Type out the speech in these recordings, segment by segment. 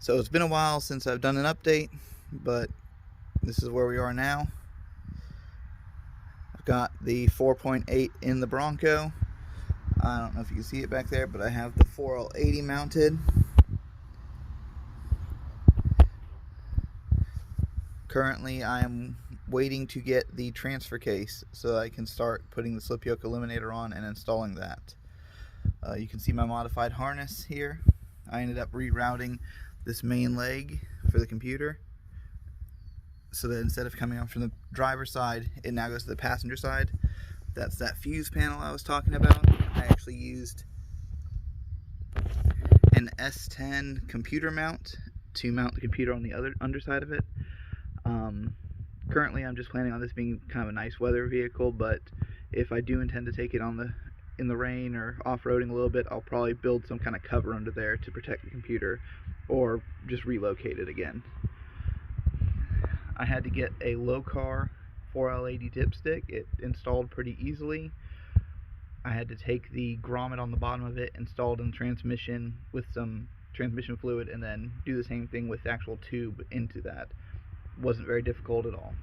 So it's been a while since I've done an update, but this is where we are now. I've got the 4.8 in the Bronco. I don't know if you can see it back there, but I have the 4L80 mounted. Currently I am waiting to get the transfer case so that I can start putting the slip yoke eliminator on and installing that. You can see my modified harness here. I ended up rerouting this main leg for the computer so that instead of coming off from the driver's side, it now goes to the passenger side. That's that fuse panel I was talking about. I actually used an S10 computer mount to mount the computer on the other underside of it. Currently I'm just planning on this being kind of a nice weather vehicle, but if I do intend to take it in the rain or off-roading a little bit, I'll probably build some kind of cover under there to protect the computer or just relocate it again. I had to get a low-car 4L80 dipstick. It installed pretty easily. I had to take the grommet on the bottom of it, installed in the transmission with some transmission fluid, and then do the same thing with the actual tube into that. Wasn't very difficult at all.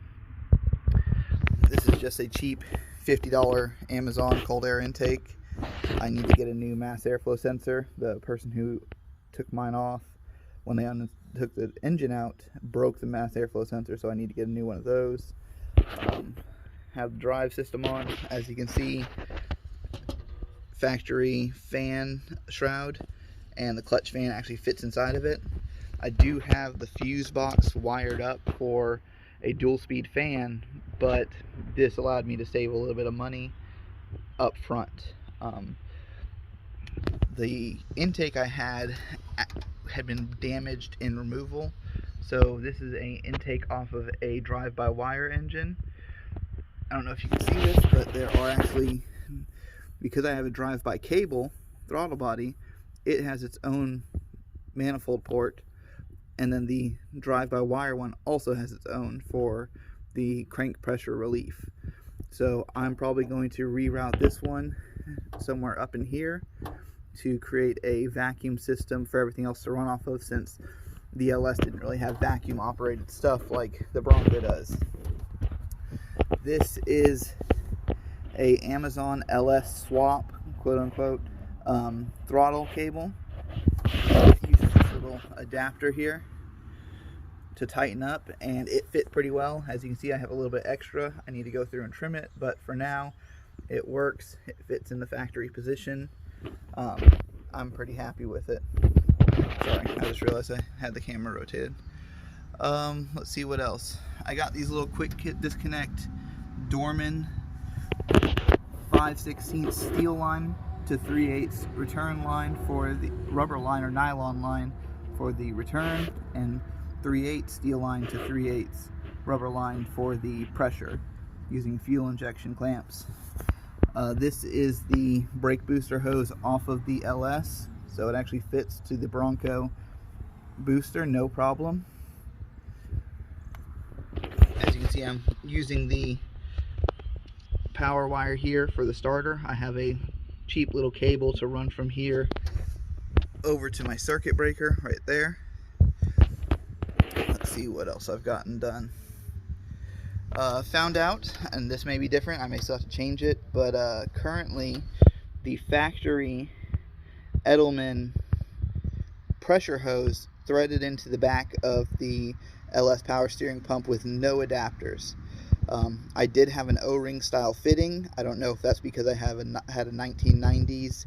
This is just a cheap $50 Amazon cold air intake. I need to get a new mass airflow sensor. The person who took mine off, when they took the engine out, broke the mass airflow sensor, so I need to get a new one of those. Have the drive system on. As you can see, factory fan shroud, and the clutch fan actually fits inside of it. I do have the fuse box wired up for a dual speed fan, but this allowed me to save a little bit of money up front. The intake I had been damaged in removal, so this is an intake off of a drive-by-wire engine. I don't know if you can see this, but there are actually, because I have a drive-by cable throttle body, it has its own manifold port, and then the drive-by-wire one also has its own for the crank pressure relief. So I'm probably going to reroute this one somewhere up in here to create a vacuum system for everything else to run off of, since the LS didn't really have vacuum operated stuff like the Bronco does. This is a Amazon LS swap, quote unquote, throttle cable. It uses this little adapter here to tighten up, and it fit pretty well. As you can see, I have a little bit extra. I need to go through and trim it, but for now it works. It fits in the factory position. I'm pretty happy with it. Sorry, I just realized I had the camera rotated. Let's see what else. I got these little quick kit disconnect Dorman 5/16 steel line to 3/8 return line for the rubber line or nylon line for the return, and 3/8 steel line to 3/8 rubber line for the pressure, using fuel injection clamps. This is the brake booster hose off of the LS, so it actually fits to the Bronco booster, no problem. As you can see, I'm using the power wire here for the starter. I have a cheap little cable to run from here over to my circuit breaker right there. Let's see what else I've gotten done. Found out, and this may be different, I may still have to change it, but currently the factory Edelman pressure hose threaded into the back of the LS power steering pump with no adapters. I did have an O-ring style fitting. I don't know if that's because I had a 1990s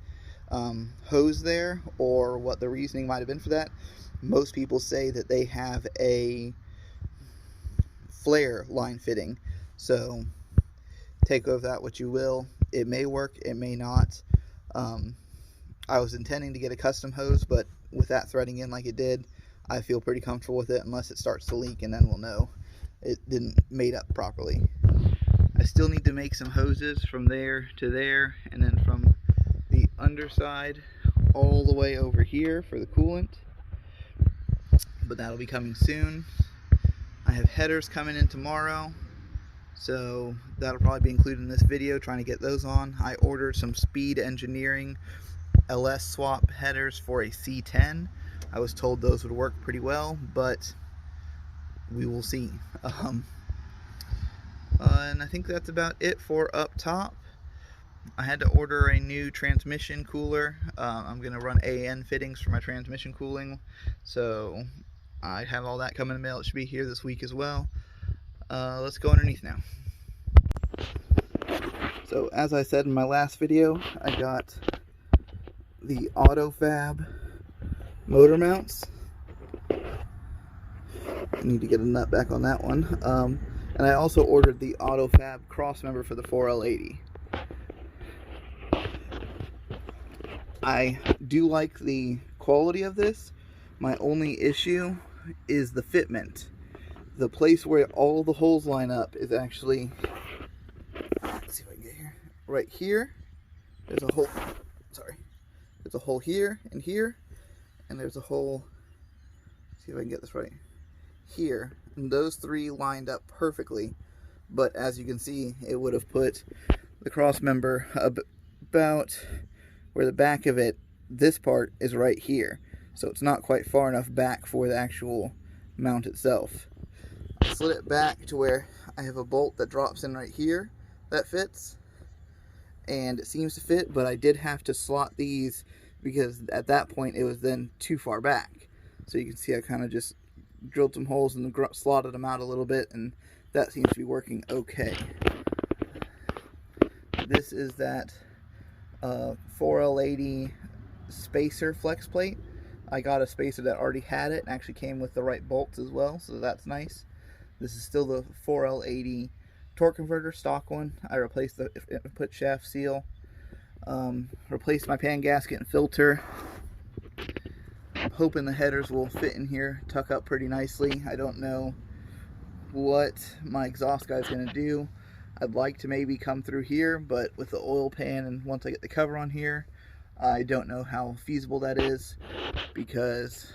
hose there, or what the reasoning might have been for that. Most people say that they have a flare line fitting, so take of that what you will. It may work, it may not. I was intending to get a custom hose, but with that threading in like it did, I feel pretty comfortable with it, unless it starts to leak, and then we'll know it didn't mate up properly. I still need to make some hoses from there to there, and then from the underside all the way over here for the coolant, but that'll be coming soon. I have headers coming in tomorrow, so that'll probably be included in this video, trying to get those on. I ordered some Speed Engineering LS swap headers for a C10. I was told those would work pretty well, but we will see. And I think that's about it for up top. I had to order a new transmission cooler. I'm going to run AN fittings for my transmission cooling, so I have all that coming in the mail. It should be here this week as well. Let's go underneath now. So as I said in my last video, I got the AutoFab motor mounts. I need to get a nut back on that one. And I also ordered the AutoFab cross member for the 4L80. I do like the quality of this. My only issue is the fitment. The place where all the holes line up is actually, let's see if I can get here, right here. There's a hole, sorry, there's a hole here, and there's a hole, let's see if I can get this right, here. And those three lined up perfectly, but as you can see, it would have put the cross member about where the back of it, this part is right here, so it's not quite far enough back for the actual mount itself. I slid it back to where I have a bolt that drops in right here that fits, and it seems to fit, but I did have to slot these because at that point it was then too far back. So you can see I kind of just drilled some holes and slotted them out a little bit, and that seems to be working okay. This is that 4L80 spacer flex plate. I got a spacer that already had it and actually came with the right bolts as well, so that's nice. This is still the 4L80 torque converter, stock one. I replaced the input shaft seal, replaced my pan gasket and filter. I'm hoping the headers will fit in here, tuck up pretty nicely. I don't know what my exhaust guy is going to do. I'd like to maybe come through here, but with the oil pan and once I get the cover on here, I don't know how feasible that is because,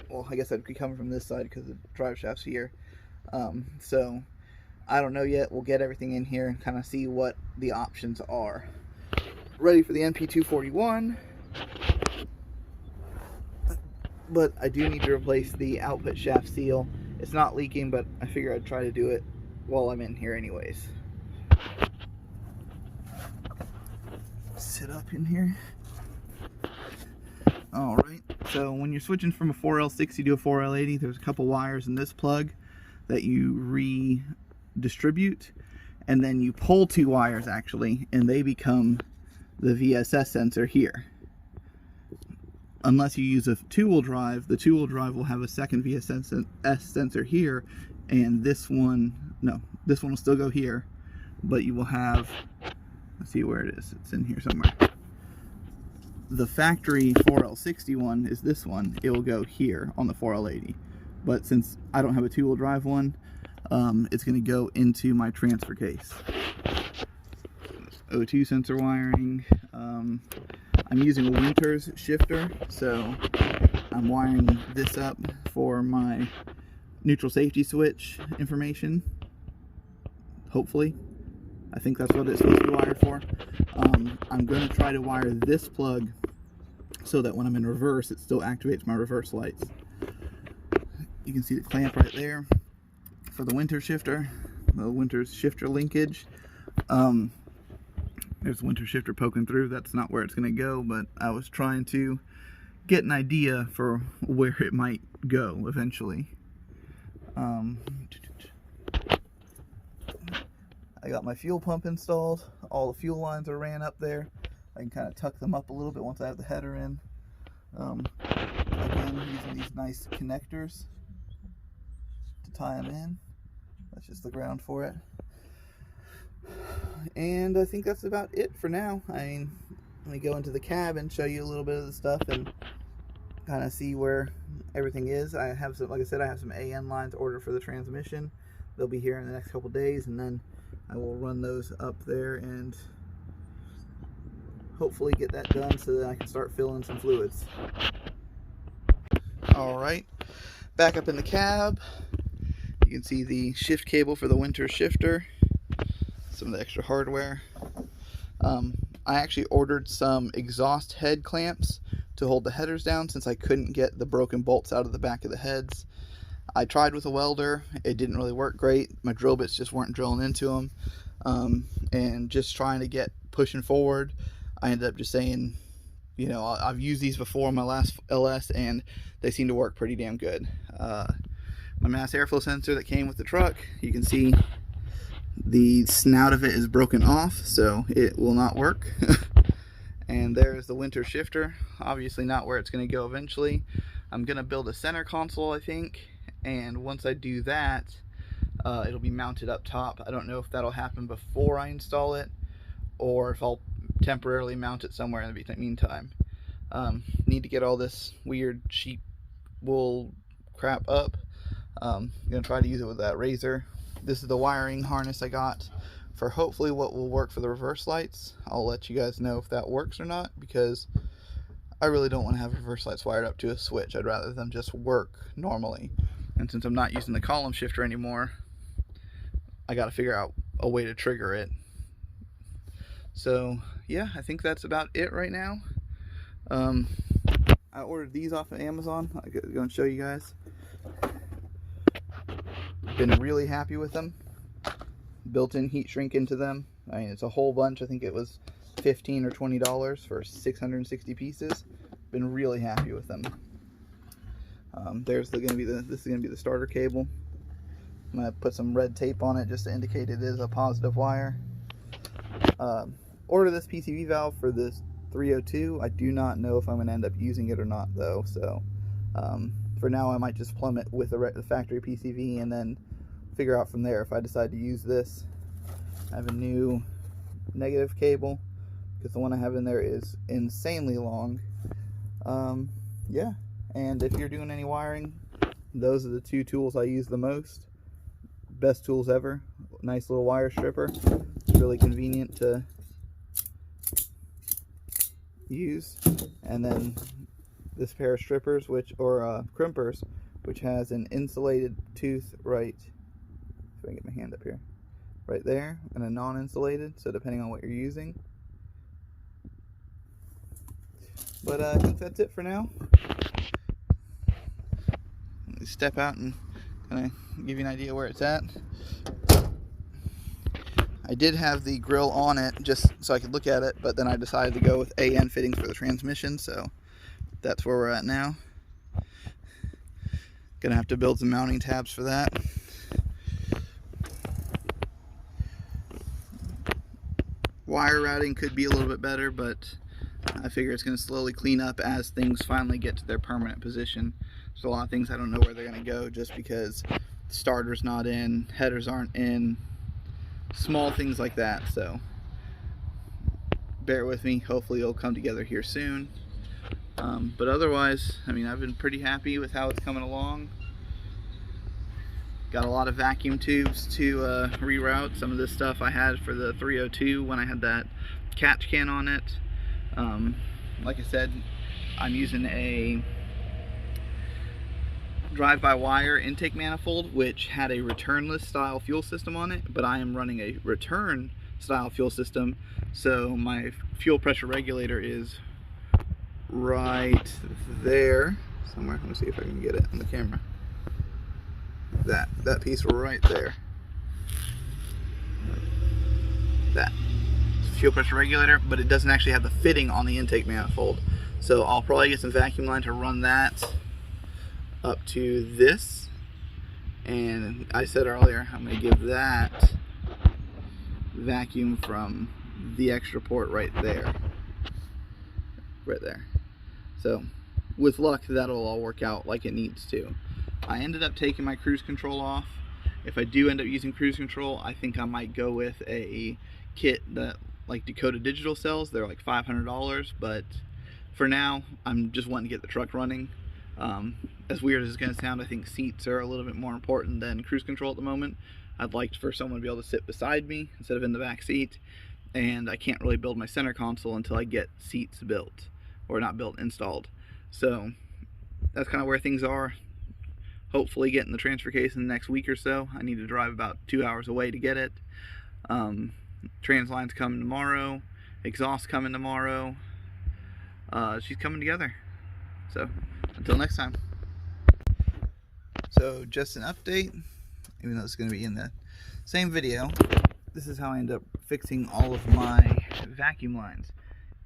well, I guess I'd be coming from this side because the drive shaft's here. So I don't know yet. We'll get everything in here and kind of see what the options are. Ready for the NP241, but I do need to replace the output shaft seal. It's not leaking, but I figure I'd try to do it while I'm in here anyways. Sit up in here. Alright, so when you're switching from a 4L60 to a 4L80, there's a couple wires in this plug that you redistribute, and then you pull two wires actually, and they become the VSS sensor here. Unless you use a two-wheel drive, the two-wheel drive will have a second VSS sensor here, and this one, no, this one will still go here, but you will have, let's see where it is, it's in here somewhere. The factory 4L60 one is this one, it will go here on the 4L80, but since I don't have a two-wheel drive one, it's going to go into my transfer case. O2 sensor wiring, I'm using a Winters shifter, so I'm wiring this up for my neutral safety switch information, hopefully. I think that's what it's supposed to be wired for. I'm going to try to wire this plug so that when I'm in reverse, it still activates my reverse lights. You can see the clamp right there for the Winters shifter, the Winters shifter linkage. There's the Winters shifter poking through. That's not where it's going to go, but I was trying to get an idea for where it might go eventually. I got my fuel pump installed. All the fuel lines are ran up there. I can kind of tuck them up a little bit once I have the header in. Again, using these nice connectors to tie them in. That's just the ground for it. And I think that's about it for now. I mean, let me go into the cab and show you a little bit of the stuff and kind of see where everything is. I have some, like I said, I have some AN lines ordered for the transmission. They'll be here in the next couple days, and then I will run those up there and hopefully get that done so that I can start filling some fluids. Alright, back up in the cab. You can see the shift cable for the Winters shifter, some of the extra hardware. I actually ordered some exhaust head clamps to hold the headers down since I couldn't get the broken bolts out of the back of the heads. I tried with a welder. It didn't really work great. My drill bits just weren't drilling into them. And just trying to get pushing forward, I ended up just saying, you know, I've used these before on my last LS and they seem to work pretty damn good. My mass airflow sensor that came with the truck, you can see the snout of it is broken off, so it will not work. And there's the winter shifter, obviously not where it's going to go eventually. I'm going to build a center console, I think, and once I do that, it'll be mounted up top. I don't know if that'll happen before I install it or if I'll temporarily mount it somewhere in the meantime. Need to get all this weird sheep wool crap up. I'm going to try to use it with that razor. This is the wiring harness I got for hopefully what will work for the reverse lights. I'll let you guys know if that works or not, because I really don't want to have reverse lights wired up to a switch. I'd rather them just work normally. And since I'm not using the column shifter anymore, I got to figure out a way to trigger it. So yeah, I think that's about it right now. I ordered these off of Amazon. I'm going to show you guys. Been really happy with them. Built-in heat shrink into them. I mean, it's a whole bunch. I think it was $15 or $20 for 660 pieces. Been really happy with them. This is gonna be the starter cable. I'm gonna put some red tape on it just to indicate it is a positive wire. Order this PCV valve for this 302. I do not know if I'm gonna end up using it or not though. So for now, I might just plumb it with the factory PCV and then figure out from there if I decide to use this. I have a new negative cable because the one I have in there is insanely long. Yeah, and if you're doing any wiring, those are the two tools I use the most. Best tools ever. Nice little wire stripper. It's really convenient to use. And then this pair of strippers, crimpers, which has an insulated tooth right, if I can get my hand up here, right there, and a non-insulated, so depending on what you're using. But I think that's it for now. Let me step out and kind of give you an idea where it's at. I did have the grill on it just so I could look at it, but then I decided to go with AN fittings for the transmission, so that's where we're at now. Gonna have to build some mounting tabs for that. Wire routing could be a little bit better, but I figure it's going to slowly clean up as things finally get to their permanent position. There's a lot of things I don't know where they're going to go just because the starter's not in, headers aren't in, small things like that. So bear with me. Hopefully it'll come together here soon. But otherwise, I mean, I've been pretty happy with how it's coming along. Got a lot of vacuum tubes to reroute. Some of this stuff I had for the 302 when I had that catch can on it. Like I said, I'm using a drive-by-wire intake manifold which had a returnless style fuel system on it, but I am running a return style fuel system, so my fuel pressure regulator is right there somewhere. Let me see if I can get it on the camera. That piece right there. That fuel pressure regulator, but it doesn't actually have the fitting on the intake manifold. So I'll probably get some vacuum line to run that up to this. And I said earlier, I'm going to give that vacuum from the extra port right there. Right there. So with luck, that'll all work out like it needs to. I ended up taking my cruise control off. If I do end up using cruise control, I think I might go with a kit that like Dakota Digital sells. They're like $500, but for now, I'm just wanting to get the truck running. As weird as it's going to sound, I think seats are a little bit more important than cruise control at the moment. I'd like for someone to be able to sit beside me instead of in the back seat, and I can't really build my center console until I get seats built, or not built, installed. So that's kind of where things are. Hopefully getting the transfer case in the next week or so. I need to drive about 2 hours away to get it. Trans line's coming tomorrow. Exhaust coming tomorrow. She's coming together. So until next time. So just an update, even though it's going to be in the same video, this is how I end up fixing all of my vacuum lines.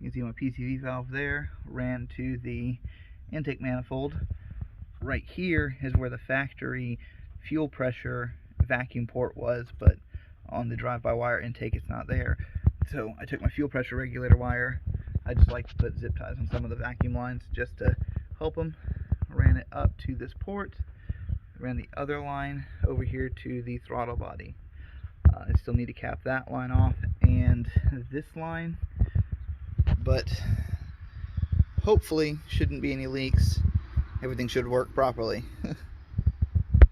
You can see my PCV valve there ran to the intake manifold. Right here is where the factory fuel pressure vacuum port was, but on the drive-by-wire intake it's not there. So I took my fuel pressure regulator wire. I just like to put zip ties on some of the vacuum lines just to help them. Ran it up to this port, ran the other line over here to the throttle body. I still need to cap that line off and this line, but hopefully shouldn't be any leaks. Everything should work properly.